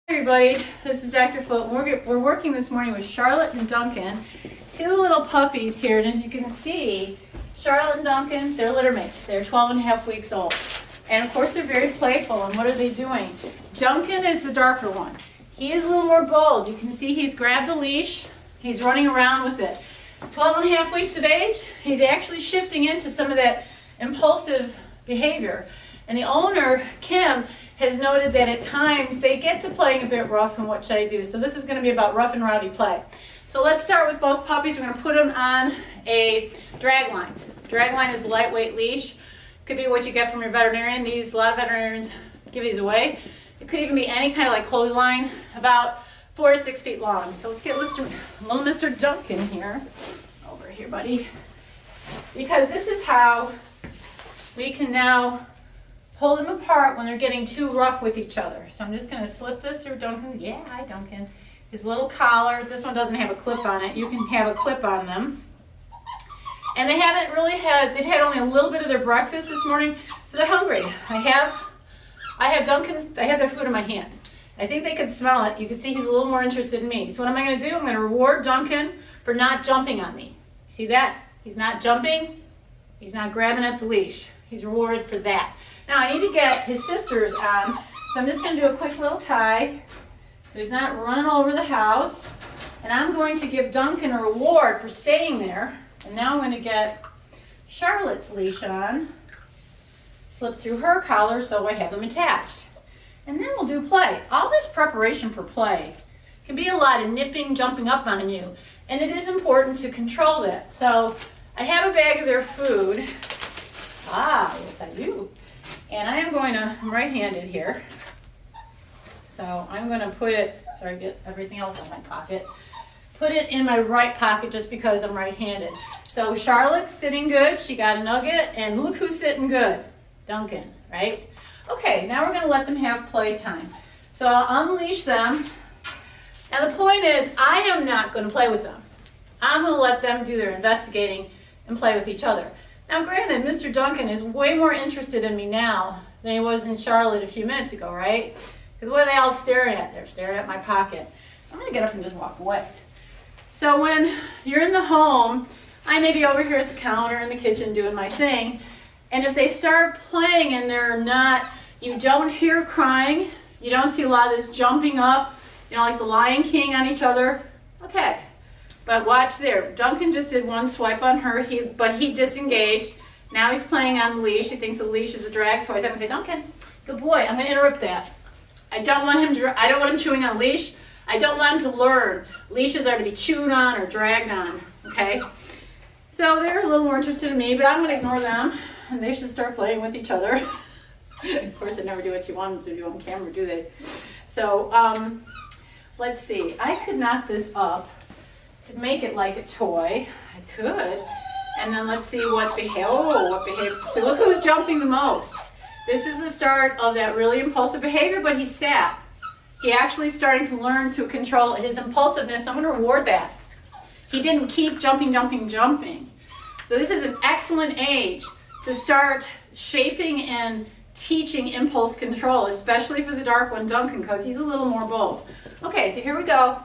Hey everybody, this is Dr. Foote. We're working this morning with Charlotte and Duncan, two little puppies here, and as you can see, Charlotte and Duncan, they're litter mates. They're 12 and a half weeks old. And of course they're very playful, and what are they doing? Duncan is the darker one. He is a little more bold. You can see he's grabbed the leash, he's running around with it. 12 and a half weeks of age, he's actually shifting into some of that impulsive behavior. And the owner, Kim, has noted that at times they get to playing a bit rough, and what should I do? So this is going to be about rough and rowdy play. So let's start with both puppies. We're going to put them on a drag line. Drag line is a lightweight leash. Could be what you get from your veterinarian. A lot of veterinarians give these away. It could even be any kind of like clothesline, about 4 to 6 feet long. So let's get little Mr. Duncan here. Over here, buddy. Because this is how we can now pull them apart when they're getting too rough with each other. So I'm just going to slip this through Duncan. Yeah, hi Duncan. His little collar. This one doesn't have a clip on it. You can have a clip on them. And they've had only a little bit of their breakfast this morning, so they're hungry. I have their food in my hand. I think they could smell it. You can see he's a little more interested in me. So what am I going to do? I'm going to reward Duncan for not jumping on me. See that? He's not jumping. He's not grabbing at the leash. He's rewarded for that. Now I need to get his sisters on, so I'm just going to do a quick little tie so he's not running all over the house. And I'm going to give Duncan a reward for staying there. And now I'm going to get Charlotte's leash on, slip through her collar so I have them attached. And then we'll do play. All this preparation for play can be a lot of nipping, jumping up on you. And it is important to control that. So I have a bag of their food. Ah, yes I do. And I'm right-handed here. So I'm going to put it, sorry, get everything else in my pocket. Put it in my right pocket just because I'm right-handed. So Charlotte's sitting good. She got a nugget. And look who's sitting good. Duncan, right? Okay, now we're going to let them have playtime. So I'll unleash them. And the point is, I am not going to play with them. I'm going to let them do their investigating and play with each other. Now granted, Mr. Duncan is way more interested in me now than he was in Charlotte a few minutes ago, right? Because what are they all staring at? They're staring at my pocket. I'm going to get up and just walk away. So when you're in the home, I may be over here at the counter in the kitchen doing my thing, and if they start playing and you don't hear crying, you don't see a lot of this jumping up, like the Lion King on each other, okay. But watch there. Duncan just did one swipe on her, but he disengaged. Now he's playing on the leash. He thinks the leash is a drag toy. So I'm going to say, Duncan, good boy. I'm going to interrupt that. I don't want him chewing on a leash. I don't want him to learn. Leashes are to be chewed on or dragged on, okay? So they're a little more interested in me, but I'm going to ignore them, and they should start playing with each other. Of course, they never do what you want them to do on camera, do they? So let's see. I could knock this up to make it like a toy. I could. And then let's see what behavior. So look who's jumping the most. This is the start of that really impulsive behavior, but he sat. He actually is starting to learn to control his impulsiveness. I'm going to reward that. He didn't keep jumping. So this is an excellent age to start shaping and teaching impulse control, especially for the dark one, Duncan, because he's a little more bold. Okay, so here we go.